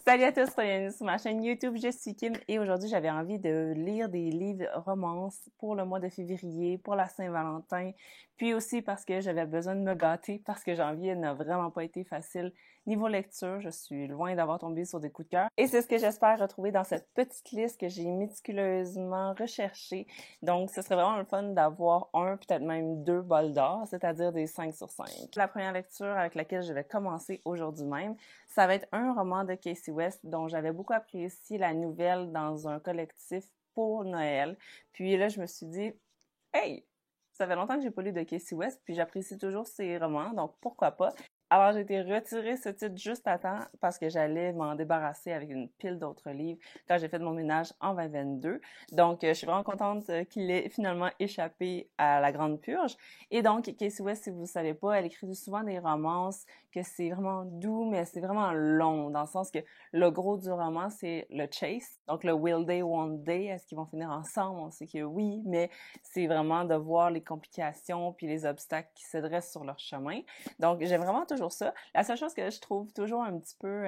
Salut à tous, bienvenue sur ma chaîne YouTube, je suis Kim et aujourd'hui j'avais envie de lire des livres romances pour le mois de février, pour la Saint-Valentin, puis aussi parce que j'avais besoin de me gâter parce que janvier n'a vraiment pas été facile niveau lecture, je suis loin d'avoir tombé sur des coups de cœur et c'est ce que j'espère retrouver dans cette petite liste que j'ai méticuleusement recherchée. Donc ce serait vraiment le fun d'avoir un, peut-être même deux bols d'or, c'est-à-dire des 5 sur 5. La première lecture avec laquelle je vais commencer aujourd'hui même, ça va être un roman de Casey West dont j'avais beaucoup apprécié la nouvelle dans un collectif pour Noël. Puis là, je me suis dit, hey, ça fait longtemps que j'ai pas lu de Casey West, puis j'apprécie toujours ses romans, donc pourquoi pas. Alors, j'ai été retirer ce titre juste à temps parce que j'allais m'en débarrasser avec une pile d'autres livres quand j'ai fait mon ménage en 2022. Donc, je suis vraiment contente qu'il ait finalement échappé à la grande purge. Et donc, Casey West, si vous ne savez pas, elle écrit souvent des romances que c'est vraiment doux, mais c'est vraiment long, dans le sens que le gros du roman, c'est le chase. Donc, le will they, won't they, est-ce qu'ils vont finir ensemble? On sait que oui, mais c'est vraiment de voir les complications puis les obstacles qui se dressent sur leur chemin. Donc, j'aime vraiment toujours ça. La seule chose que je trouve toujours un petit peu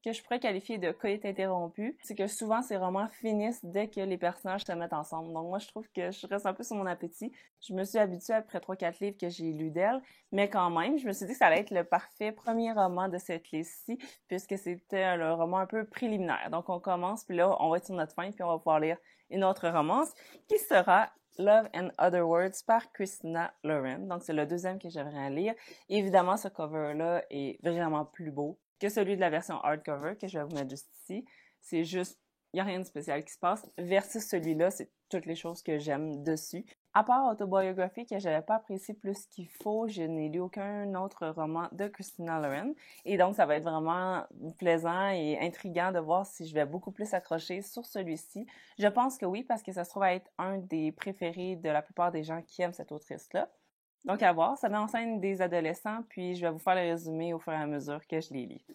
que je pourrais qualifier de coït interrompu, c'est que souvent ces romans finissent dès que les personnages se mettent ensemble. Donc moi, je trouve que je reste un peu sur mon appétit. Je me suis habituée après 3-4 livres que j'ai lus d'elle, mais quand même, je me suis dit que ça allait être le parfait premier roman de cette liste-ci, puisque c'était le roman un peu préliminaire. Donc on commence, puis là, on va être sur notre fin, puis on va pouvoir lire une autre romance qui sera Love and Other Words par Christina Lauren. Donc, c'est le deuxième que j'aimerais lire. Évidemment, ce cover-là est vraiment plus beau que celui de la version hardcover que je vais vous mettre juste ici. C'est juste, il n'y a rien de spécial qui se passe. Versus celui-là, c'est toutes les choses que j'aime dessus. À part Autobiographie que j'avais pas apprécié plus qu'il faut, je n'ai lu aucun autre roman de Christina Lauren. Et donc, ça va être vraiment plaisant et intriguant de voir si je vais beaucoup plus accrocher sur celui-ci. Je pense que oui, parce que ça se trouve à être un des préférés de la plupart des gens qui aiment cette autrice-là. Donc, à voir. Ça met en scène des adolescents, puis je vais vous faire le résumé au fur et à mesure que je les lis.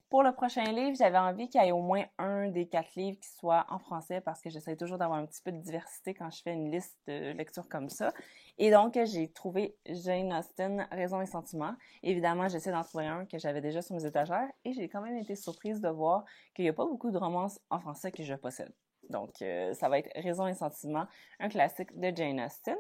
Pour le prochain livre, j'avais envie qu'il y ait au moins un des 4 livres qui soit en français parce que j'essaie toujours d'avoir un petit peu de diversité quand je fais une liste de lectures comme ça. Et donc, j'ai trouvé Jane Austen, Raison et Sentiment. Évidemment, j'essaie d'en trouver un que j'avais déjà sur mes étagères et j'ai quand même été surprise de voir qu'il n'y a pas beaucoup de romances en français que je possède. Donc, ça va être Raison et Sentiment, un classique de Jane Austen.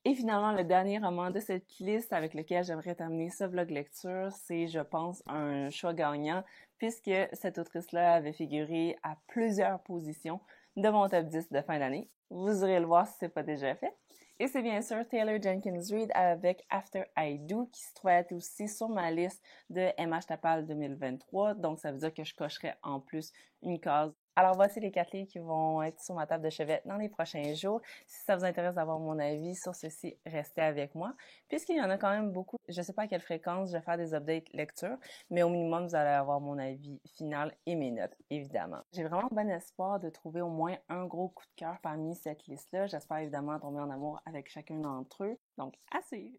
Et finalement, le dernier roman de cette liste avec lequel j'aimerais terminer ce vlog lecture, c'est, je pense, un choix gagnant, puisque cette autrice-là avait figuré à plusieurs positions de mon top 10 de fin d'année. Vous irez le voir si ce n'est pas déjà fait. Et c'est bien sûr Taylor Jenkins Reid avec After I Do, qui se trouve être aussi sur ma liste de MH Tapal 2023. Donc, ça veut dire que je cocherai en plus une case. Alors, voici les 4 livres qui vont être sur ma table de chevet dans les prochains jours. Si ça vous intéresse d'avoir mon avis sur ceci, restez avec moi. Puisqu'il y en a quand même beaucoup, je ne sais pas à quelle fréquence je vais faire des updates lecture, mais au minimum, vous allez avoir mon avis final et mes notes, évidemment. J'ai vraiment bon espoir de trouver au moins un gros coup de cœur parmi cette liste-là. J'espère évidemment tomber en amour avec chacun d'entre eux. Donc, à suivre!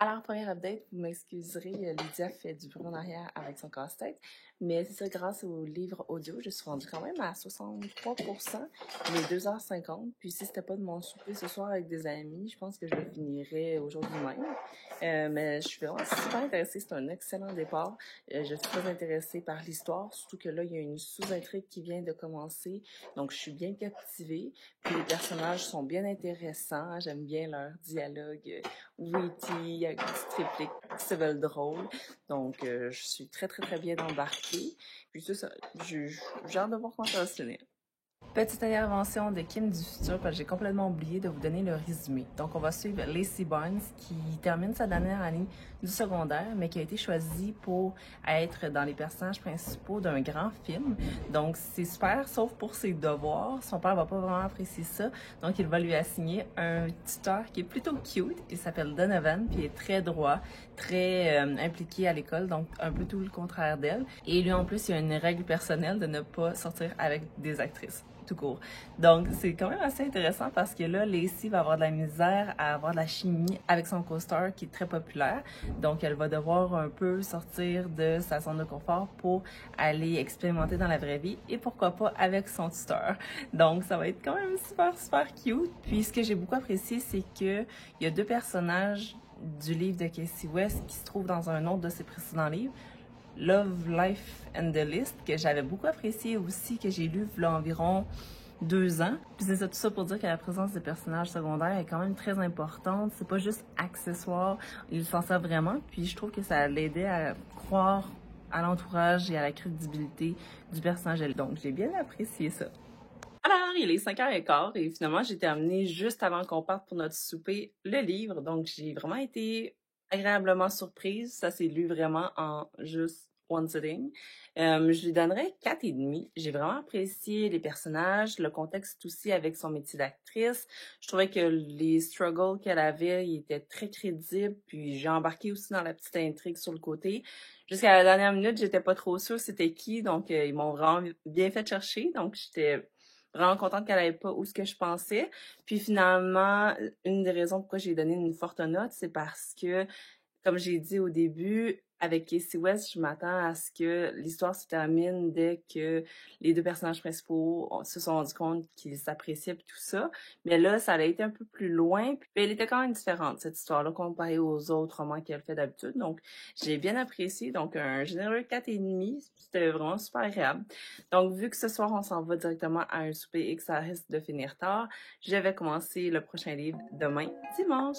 Alors, première update, vous m'excuserez, Lydia fait du bruit en arrière avec son casse-tête, mais c'est ça, grâce au livre audio, je suis rendue quand même à 63%, les 2h50, puis si c'était pas de mon souper ce soir avec des amis, je pense que je le finirais aujourd'hui même, mais je suis vraiment super intéressée, c'est un excellent départ, je suis très intéressée par l'histoire, surtout que là, il y a une sous-intrigue qui vient de commencer, donc je suis bien captivée, puis les personnages sont bien intéressants, j'aime bien leur dialogue witty, avec des petites répliques qui se veulent drôles. Donc, je suis très, très, très bien embarquée. Puis c'est ça, j'ai hâte de voir comment ça va se finir. Petite intervention de Kim du futur, parce que j'ai complètement oublié de vous donner le résumé. Donc, on va suivre Lacey Barnes, qui termine sa dernière année du secondaire, mais qui a été choisie pour être dans les personnages principaux d'un grand film. Donc, c'est super, sauf pour ses devoirs. Son père va pas vraiment apprécier ça, donc il va lui assigner un tuteur qui est plutôt cute. Il s'appelle Donovan, puis il est très droit, très impliqué à l'école, donc un peu tout le contraire d'elle. Et lui, en plus, il y a une règle personnelle de ne pas sortir avec des actrices. tout court. Donc, c'est quand même assez intéressant parce que là, Lacey va avoir de la misère à avoir de la chimie avec son co-star qui est très populaire. Donc, elle va devoir un peu sortir de sa zone de confort pour aller expérimenter dans la vraie vie et pourquoi pas avec son tuteur. Donc, ça va être quand même super, super cute. Puis, ce que j'ai beaucoup apprécié, c'est que il y a deux personnages du livre de Casey West qui se trouvent dans un autre de ses précédents livres. Love, Life and the List, que j'avais beaucoup apprécié aussi, que j'ai lu il y a environ 2 ans. Puis c'est ça, tout ça pour dire que la présence des personnages secondaires est quand même très importante. C'est pas juste accessoire, ils s'en servent vraiment. Puis je trouve que ça l'aidait à croire à l'entourage et à la crédibilité du personnage. Donc j'ai bien apprécié ça. Alors, il est 5h15 et finalement, j'ai terminé juste avant qu'on parte pour notre souper le livre. Donc, j'ai vraiment été agréablement surprise. Ça s'est lu vraiment en juste one sitting. Je lui donnerais 4,5. J'ai vraiment apprécié les personnages, le contexte aussi avec son métier d'actrice. Je trouvais que les struggles qu'elle avait, ils étaient très crédibles. Puis, j'ai embarqué aussi dans la petite intrigue sur le côté. Jusqu'à la dernière minute, j'étais pas trop sûre c'était qui. Donc, ils m'ont vraiment bien fait chercher. Donc, j'étais vraiment contente qu'elle n'avait pas où ce que je pensais. Puis finalement, une des raisons pourquoi j'ai donné une forte note, c'est parce que, comme j'ai dit au début, avec Casey West, je m'attends à ce que l'histoire se termine dès que les deux personnages principaux se sont rendus compte qu'ils s'appréciaient et tout ça. Mais là, ça a été un peu plus loin. Puis elle était quand même différente, cette histoire-là, comparée aux autres romans qu'elle fait d'habitude. Donc, j'ai bien apprécié. Donc, un généreux 4,5. C'était vraiment super agréable. Donc, vu que ce soir, on s'en va directement à un souper et que ça risque de finir tard, je vais commencer le prochain livre demain, dimanche.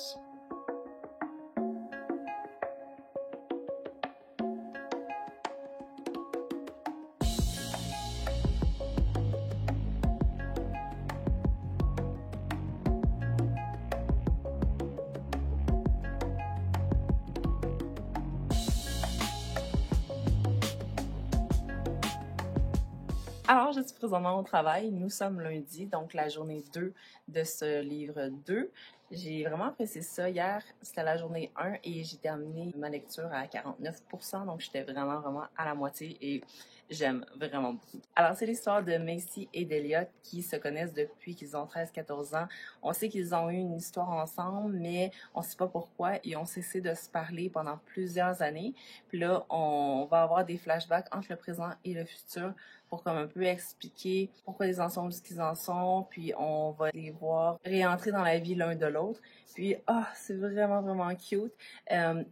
Alors, je suis présentement au travail. Nous sommes lundi, donc la journée 2 de ce livre 2. J'ai vraiment apprécié ça. Hier, c'était la journée 1 et j'ai terminé ma lecture à 49%, donc j'étais vraiment à la moitié et j'aime vraiment beaucoup. Alors, c'est l'histoire de Macy et d'Eliot qui se connaissent depuis qu'ils ont 13-14 ans. On sait qu'ils ont eu une histoire ensemble, mais on sait pas pourquoi. Ils ont cessé de se parler pendant plusieurs années. Puis là, on va avoir des flashbacks entre le présent et le futur pour comme un peu expliquer pourquoi ils en sont où ce qu'ils en sont, puis on va les voir réentrer dans la vie l'un de l'autre. Puis, c'est vraiment cute.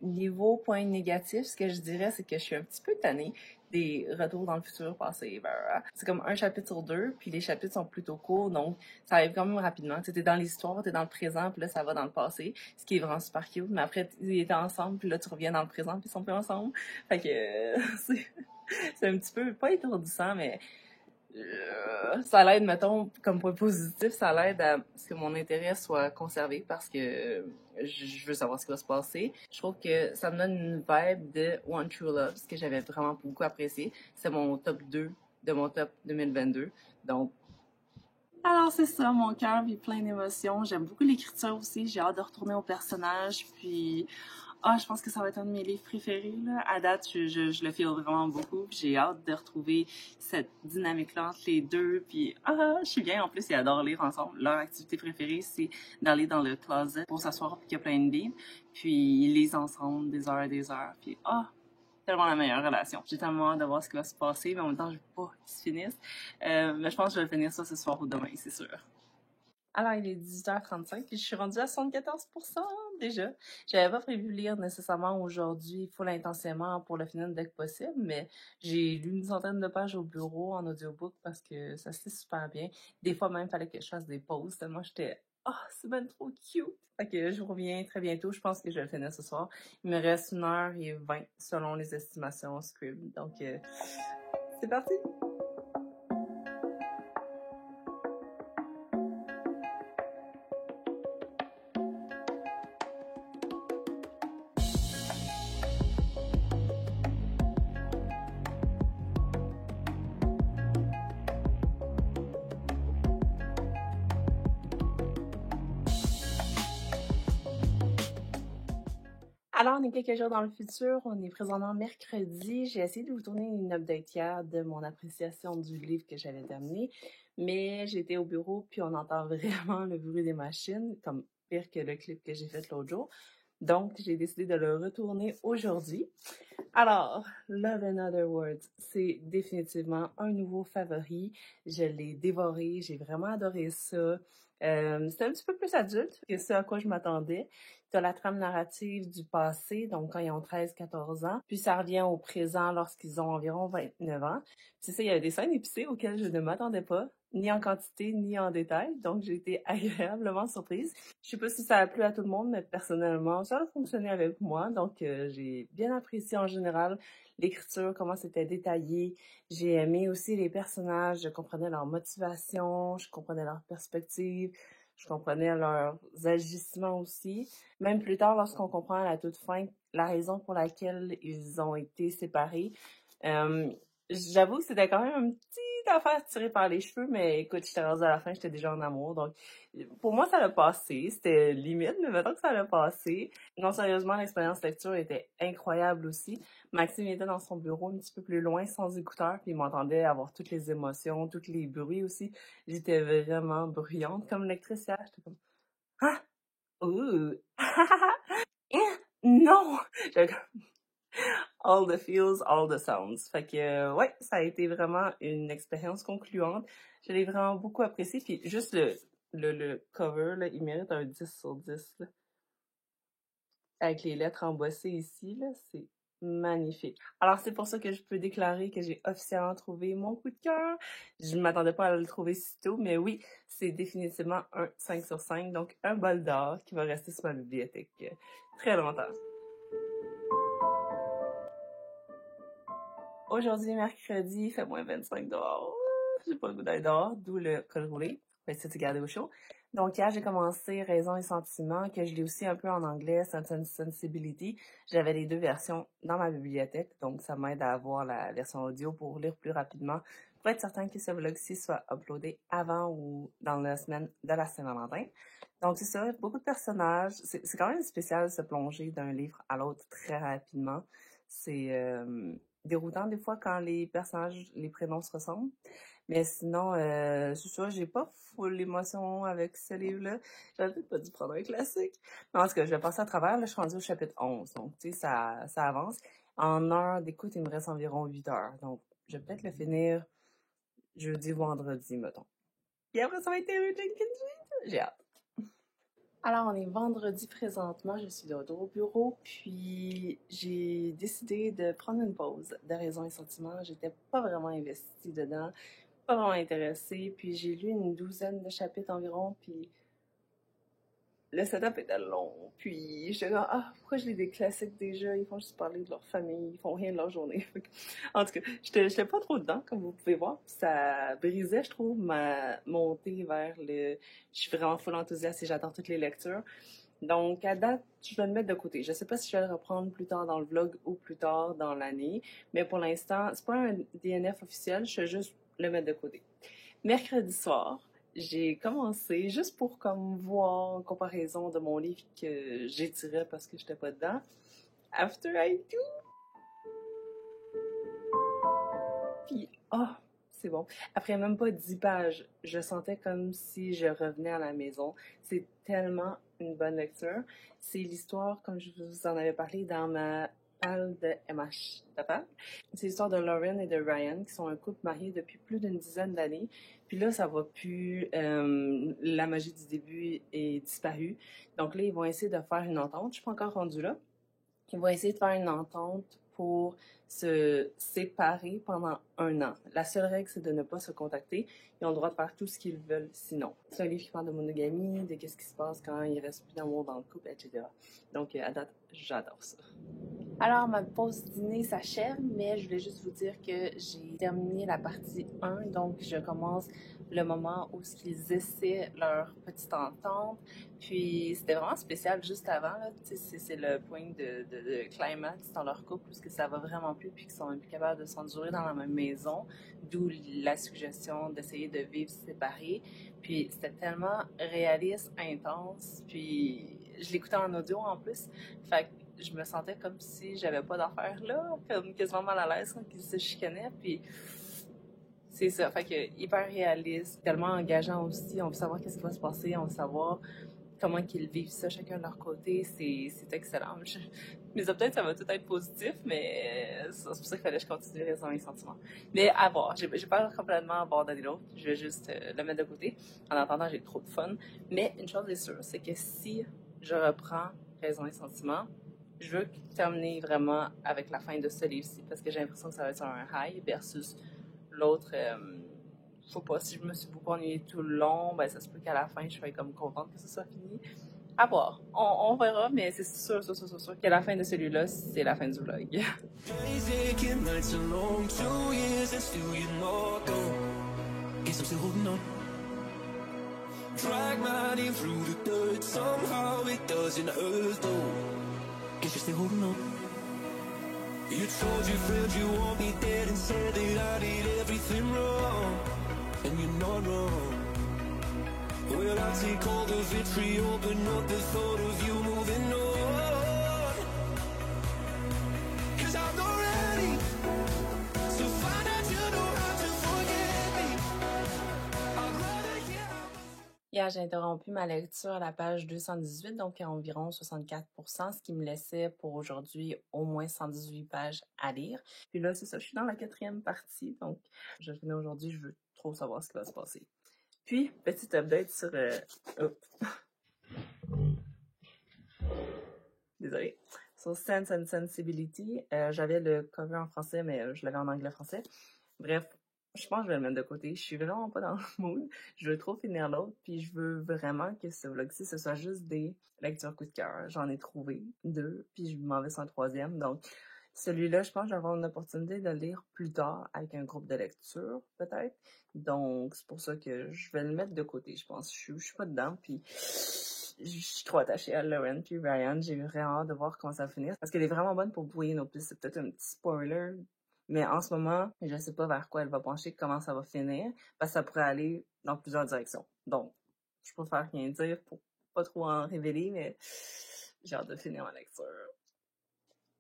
Niveau point négatif, ce que je dirais, c'est que je suis un petit peu tannée des retours dans le futur passé. C'est comme un chapitre sur 2, puis les chapitres sont plutôt courts, donc ça arrive quand même rapidement. Tu sais, t'es dans l'histoire, t'es dans le présent, puis là, ça va dans le passé, ce qui est vraiment super cute. Mais après, ils étaient ensemble, puis là, tu reviens dans le présent, puis ils sont plus ensemble. Fait que c'est un petit peu, pas étourdissant, mais ça l'aide, mettons, comme point positif, ça l'aide à ce que mon intérêt soit conservé parce que je veux savoir ce qui va se passer. Je trouve que ça me donne une vibe de One True Love, ce que j'avais vraiment beaucoup apprécié. C'est mon top 2 de mon top 2022. Donc, alors c'est ça, mon cœur vit plein d'émotions. J'aime beaucoup l'écriture aussi, j'ai hâte de retourner au personnage, puis je pense que ça va être un de mes livres préférés, là. À date, je le feel vraiment beaucoup. J'ai hâte de retrouver cette dynamique-là entre les deux. Puis, je suis bien. En plus, ils adorent lire ensemble. Leur activité préférée, c'est d'aller dans le closet pour s'asseoir puis qu'il y a plein de livres. Puis, ils lisent ensemble des heures et des heures. Puis, tellement la meilleure relation. J'ai tellement hâte de voir ce qui va se passer, mais en même temps, je veux pas qu'ils se finissent. Mais je pense que je vais finir ça ce soir ou demain, c'est sûr. Alors, il est 18h35 et je suis rendue à 74% déjà. J'avais pas prévu lire nécessairement aujourd'hui full intensément pour le finir dès que possible, mais j'ai lu une centaine de pages au bureau en audiobook parce que ça se fait super bien. Des fois même, il fallait que je fasse des pauses tellement j'étais c'est bien trop cute! Fait que je vous reviens très bientôt. Je pense que je vais le finir ce soir. Il me reste 1h20 selon les estimations Scribd. Donc, c'est parti! Alors, on est quelques jours dans le futur, on est présentement mercredi. J'ai essayé de vous tourner une update hier de mon appréciation du livre que j'avais terminé, mais j'étais au bureau puis on entend vraiment le bruit des machines, comme pire que le clip que j'ai fait l'autre jour. Donc, j'ai décidé de le retourner aujourd'hui. Alors, Love and Other Words, c'est définitivement un nouveau favori. Je l'ai dévoré, j'ai vraiment adoré ça. C'est un petit peu plus adulte que ce à quoi je m'attendais. T'as la trame narrative du passé, donc quand ils ont 13-14 ans, puis ça revient au présent lorsqu'ils ont environ 29 ans. Puis ça, il y a des scènes épicées auxquelles je ne m'attendais pas, ni en quantité, ni en détail, donc j'ai été agréablement surprise. Je sais pas si ça a plu à tout le monde, mais personnellement, ça a fonctionné avec moi. Donc, j'ai bien apprécié en général l'écriture, comment c'était détaillé. J'ai aimé aussi les personnages. Je comprenais leur motivation, je comprenais leur perspective, je comprenais leurs agissements aussi. Même plus tard, lorsqu'on comprend à la toute fin la raison pour laquelle ils ont été séparés. Euh, J'avoue que c'était quand même une petite affaire tirée par les cheveux, mais écoute, j'étais rendue à la fin, j'étais déjà en amour, donc pour moi, ça l'a passé. C'était limite, mais maintenant que ça l'a passé. Non, sérieusement, l'expérience lecture était incroyable aussi. Maxime était dans son bureau un petit peu plus loin, sans écouteurs, puis il m'entendait avoir toutes les émotions, tous les bruits aussi. J'étais vraiment bruyante comme lectrice hier. J'étais comme, ah, ouh, non! J'étais comme, all the feels, all the sounds. Fait que, ouais, ça a été vraiment une expérience concluante. Je l'ai vraiment beaucoup apprécié. Puis juste le cover, là, il mérite un 10 sur 10, là. Avec les lettres embossées ici, là, c'est magnifique. Alors, c'est pour ça que je peux déclarer que j'ai officiellement trouvé mon coup de cœur. Je ne m'attendais pas à le trouver si tôt, mais oui, c'est définitivement un 5 sur 5, donc un bol d'or qui va rester sur ma bibliothèque très longtemps. Aujourd'hui, mercredi, il fait moins 25 dehors. J'ai pas le goût d'aller dehors, d'où le col roulé. On va essayer de garder au chaud. Donc, hier, j'ai commencé Raison et Sentiment, que je lis aussi un peu en anglais, Sense and Sensibility. J'avais les deux versions dans ma bibliothèque, donc ça m'aide à avoir la version audio pour lire plus rapidement, pour être certain que ce vlog-ci soit uploadé avant ou dans la semaine de la Saint-Valentin. Donc, c'est ça, beaucoup de personnages. C'est quand même spécial de se plonger d'un livre à l'autre très rapidement. C'est déroutant des fois quand les personnages, les prénoms se ressemblent. Mais sinon, c'est ça, j'ai pas full émotion avec ce livre-là. J'aurais peut-être pas dû prendre un classique. Mais en tout cas, je vais passer à travers. Là, je suis rendue au chapitre 11. Donc, tu sais, ça avance. En heure d'écoute, il me reste environ 8 heures. Donc, je vais peut-être le finir jeudi, vendredi, mettons. Et après, ça va être Taylor Jenkins. J'ai hâte. Alors, on est vendredi présentement, je suis de retour au bureau, puis j'ai décidé de prendre une pause de Raison et Sentiment. J'étais pas vraiment investie dedans, pas vraiment intéressée, puis j'ai lu une douzaine de chapitres environ, puis le setup était long, puis j'étais comme, ah, pourquoi je lis des classiques déjà? Ils font juste parler de leur famille, ils font rien de leur journée. En tout cas, j'étais pas trop dedans, comme vous pouvez voir, puis ça brisait, je trouve, ma montée vers le... Je suis vraiment full enthousiaste et j'adore toutes les lectures. Donc, à date, je vais le mettre de côté. Je sais pas si je vais le reprendre plus tard dans le vlog ou plus tard dans l'année, mais pour l'instant, c'est pas un DNF officiel, je vais juste le mettre de côté. Mercredi soir, j'ai commencé, juste pour comme voir en comparaison de mon livre que j'étirais parce que j'étais pas dedans, After I Do. Puis, c'est bon. Après même pas 10 pages, je sentais comme si je revenais à la maison. C'est tellement une bonne lecture. C'est l'histoire, comme je vous en avais parlé dans ma palle de MH Tapal. C'est l'histoire de Lauren et de Ryan, qui sont un couple marié depuis plus d'une dizaine d'années. Puis là, ça va plus. La magie du début est disparue. Donc là, ils vont essayer de faire une entente. Je suis pas encore rendue là. Ils vont essayer de faire une entente pour se séparer pendant 1 an. La seule règle, c'est de ne pas se contacter. Ils ont le droit de faire tout ce qu'ils veulent sinon. C'est un livre qui parle de monogamie, de qu'est-ce qui se passe quand il reste plus d'amour dans le couple, etc. Donc, à date, j'adore ça. Alors, ma pause dîner s'achève, mais je voulais juste vous dire que j'ai terminé la partie 1, donc je commence le moment où ils essaient leur petite entente. Puis, c'était vraiment spécial juste avant, là. C'est le point de climax dans leur couple, parce que ça va vraiment plus, puis qu'ils sont même plus capables de s'endurer dans la même maison, d'où la suggestion d'essayer de vivre séparés. Puis, c'était tellement réaliste, intense, puis je l'écoutais en audio en plus. Fait que je me sentais comme si j'avais pas d'affaires là, comme quasiment mal à l'aise quand ils se chicanaient, puis c'est ça, fait que hyper réaliste, tellement engageant aussi, on veut savoir qu'est-ce qui va se passer, on veut savoir comment qu'ils vivent ça chacun de leur côté, c'est excellent. Mes updates, ça va tout être positif, mais c'est pour ça qu'il fallait que je continue Raison et Sentiments. Mais à voir, j'ai pas complètement abandonné l'autre, je vais juste le mettre de côté. En attendant, j'ai trop de fun. Mais une chose est sûre, c'est que si je reprends Raison et Sentiments, je veux terminer vraiment avec la fin de ce livre-ci, parce que j'ai l'impression que ça va être un high versus l'autre. Faut pas, si je me suis beaucoup ennuyée tout le long, ben ça se peut qu'à la fin, je sois comme contente que ce soit fini. À voir. On verra, mais c'est sûr que la fin de celui-là, c'est la fin du vlog. Drag my name through the dirt, somehow it doesn't hurt though. Guess you're still holding on. You told your friends you want me dead and said that I did everything wrong, and you're not wrong. Well, I take all the vitriol, but not the thought of you moving on. 'Cause I'm not ready to find out you know how to forget me. I'd rather get out. Hier, j'ai interrompu ma lecture à la page 218, donc à environ 64%, ce qui me laissait pour aujourd'hui au moins 118 pages à lire. Puis là, c'est ça, je suis dans la 4e partie, donc je finis aujourd'hui, je veux trop savoir ce qui va se passer. Puis, petite update sur... Désolée. Sur Sense and Sensibility, j'avais le cover en français, mais je l'avais en anglais-français. Bref, je pense que je vais le mettre de côté. Je suis vraiment pas dans le mood. Je veux trop finir l'autre, puis je veux vraiment que ce vlog-ci, ce soit juste des lectures coup de cœur. J'en ai trouvé 2, puis je m'en vais sur un 3e. Donc, celui-là, je pense que je vais avoir une opportunité de le lire plus tard avec un groupe de lecture, peut-être. Donc, c'est pour ça que je vais le mettre de côté, je pense. Je suis pas dedans, puis je suis trop attachée à Lauren puis Ryan. J'ai vraiment hâte de voir comment ça va finir. Parce qu'elle est vraiment bonne pour brouiller nos pistes. C'est peut-être un petit spoiler, mais en ce moment, je sais pas vers quoi elle va pencher, comment ça va finir, parce que ça pourrait aller dans plusieurs directions. Donc, je préfère rien dire pour pas trop en révéler, mais j'ai hâte de finir ma lecture.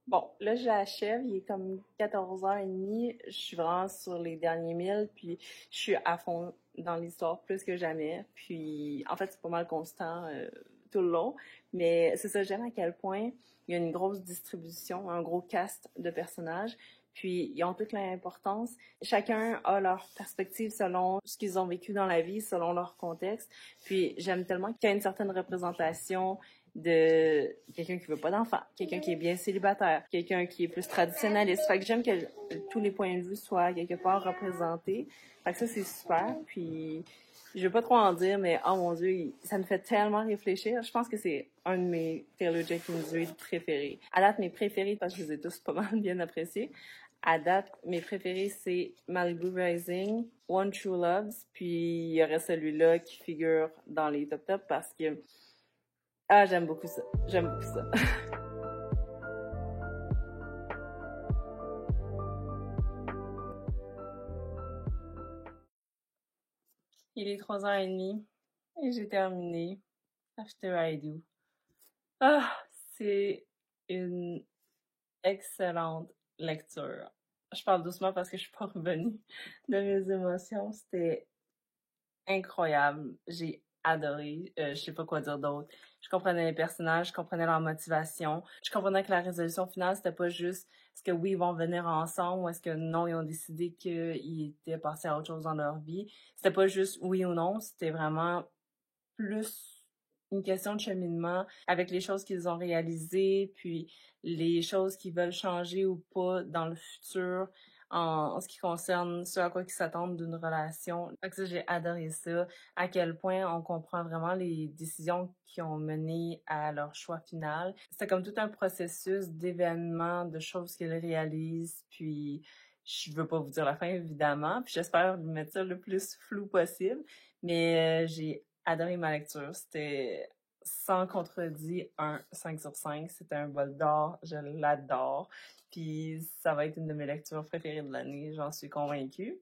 Bon, là, j'achève. Il est comme 14h30. Je suis vraiment sur les derniers 1000, puis je suis à fond dans l'histoire plus que jamais. Puis, en fait, c'est pas mal constant tout le long. Mais c'est ça, j'aime à quel point il y a une grosse distribution, un gros cast de personnages. Puis, ils ont toute l'importance. Chacun a leur perspective selon ce qu'ils ont vécu dans la vie, selon leur contexte. Puis, j'aime tellement qu'il y a une certaine représentation de quelqu'un qui veut pas d'enfant, quelqu'un qui est bien célibataire, quelqu'un qui est plus traditionnaliste. Fait que j'aime que tous les points de vue soient quelque part représentés. Fait que ça, c'est super. Puis, je veux pas trop en dire, mais oh mon Dieu, ça me fait tellement réfléchir. Je pense que c'est un de mes Taylor Jenkins Reid préférés. À date, mes préférés, parce que je les ai tous pas mal bien appréciés. À date, mes préférés, c'est Malibu Rising, One True Loves, puis il y aurait celui-là qui figure dans les top parce que j'aime beaucoup ça. J'aime beaucoup ça. Il est 3h30 et j'ai terminé After I Do. C'est une excellente lecture. Je parle doucement parce que je suis pas revenue de mes émotions. C'était incroyable. J'ai adoré. Je sais pas quoi dire d'autre. Je comprenais les personnages, je comprenais leur motivation. Je comprenais que la résolution finale, c'était pas juste est-ce que oui, ils vont venir ensemble ou est-ce que non, ils ont décidé qu'ils étaient passés à autre chose dans leur vie. C'était pas juste oui ou non, c'était vraiment plus une question de cheminement avec les choses qu'ils ont réalisées, puis les choses qu'ils veulent changer ou pas dans le futur en ce qui concerne ce à quoi ils s'attendent d'une relation. Fait que ça, j'ai adoré ça, à quel point on comprend vraiment les décisions qui ont mené à leur choix final. C'était comme tout un processus d'événements, de choses qu'ils réalisent, puis je veux pas vous dire la fin, évidemment, puis j'espère vous mettre ça le plus flou possible, mais j'ai adoré ma lecture. C'était sans contredit un 5 sur 5. C'était un bol d'or. Je l'adore. Puis ça va être une de mes lectures préférées de l'année. J'en suis convaincue.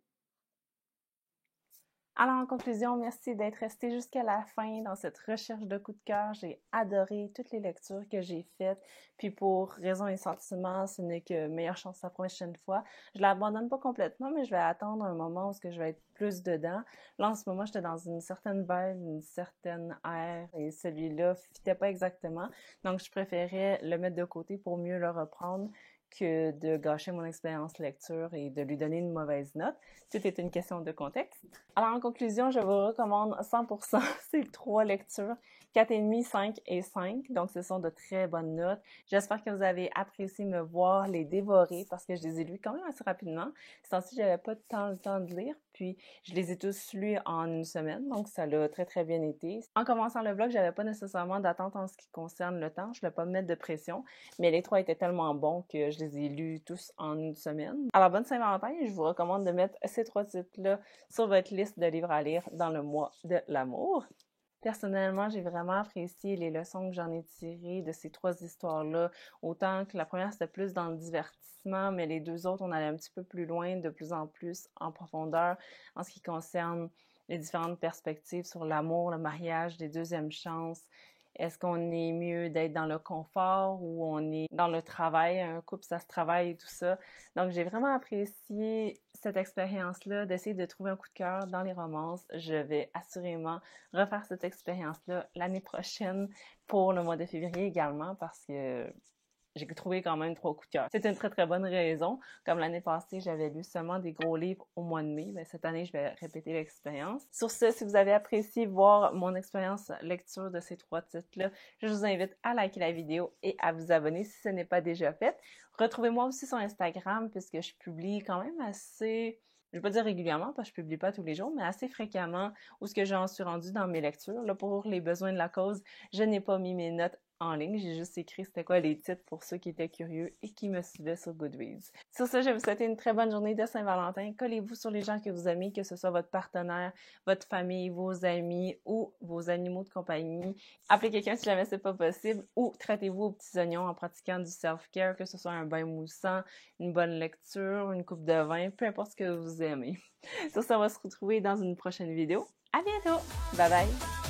Alors, en conclusion, merci d'être resté jusqu'à la fin dans cette recherche de coup de cœur. J'ai adoré toutes les lectures que j'ai faites. Puis pour Raison et Sentiments, ce n'est que meilleure chance la prochaine fois. Je l'abandonne pas complètement, mais je vais attendre un moment où je vais être plus dedans. Là, en ce moment, j'étais dans une certaine vibe, une certaine ère, et celui-là fitait pas exactement. Donc, je préférais le mettre de côté pour mieux le reprendre que de gâcher mon expérience lecture et de lui donner une mauvaise note. Tout est une question de contexte. Alors, en conclusion, je vous recommande 100% ces 3 lectures, 4,5, 5 et 5. Donc, ce sont de très bonnes notes. J'espère que vous avez apprécié me voir les dévorer parce que je les ai lus quand même assez rapidement. Ce temps-ci, j'avais pas tant le temps de lire, puis je les ai tous lus en une semaine, donc ça l'a très très bien été. En commençant le vlog, j'avais pas nécessairement d'attente en ce qui concerne le temps, je voulais pas me mettre de pression, mais les 3 étaient tellement bons que je les ai lus tous en une semaine. Alors, bonne Saint-Valentin, je vous recommande de mettre ces 3 titres-là sur votre liste de livres à lire dans le mois de l'amour. Personnellement, j'ai vraiment apprécié les leçons que j'en ai tirées de ces 3 histoires-là. Autant que la première, c'était plus dans le divertissement, mais les 2 autres, on allait un petit peu plus loin, de plus en plus en profondeur en ce qui concerne les différentes perspectives sur l'amour, le mariage, les deuxièmes chances. Est-ce qu'on est mieux d'être dans le confort ou on est dans le travail? Un couple, ça se travaille et tout ça. Donc, j'ai vraiment apprécié cette expérience-là, d'essayer de trouver un coup de cœur dans les romances. Je vais assurément refaire cette expérience-là l'année prochaine pour le mois de février également parce que j'ai trouvé quand même 3 coups de cœur. C'est une très très bonne raison. Comme l'année passée, j'avais lu seulement des gros livres au mois de mai, mais cette année, je vais répéter l'expérience. Sur ce, si vous avez apprécié voir mon expérience lecture de ces 3 titres-là, je vous invite à liker la vidéo et à vous abonner si ce n'est pas déjà fait. Retrouvez-moi aussi sur Instagram puisque je publie quand même assez... Je ne vais pas dire régulièrement parce que je publie pas tous les jours, mais assez fréquemment où ce que j'en suis rendue dans mes lectures. Là, pour les besoins de la cause, je n'ai pas mis mes notes en ligne. J'ai juste écrit c'était quoi les titres pour ceux qui étaient curieux et qui me suivaient sur Goodreads. Sur ce, je vais vous souhaiter une très bonne journée de Saint-Valentin. Collez-vous sur les gens que vous aimez, que ce soit votre partenaire, votre famille, vos amis ou vos animaux de compagnie. Appelez quelqu'un si jamais c'est pas possible ou traitez-vous aux petits oignons en pratiquant du self-care, que ce soit un bain moussant, une bonne lecture, une coupe de vin, peu importe ce que vous aimez. Sur ce, on va se retrouver dans une prochaine vidéo. À bientôt! Bye bye!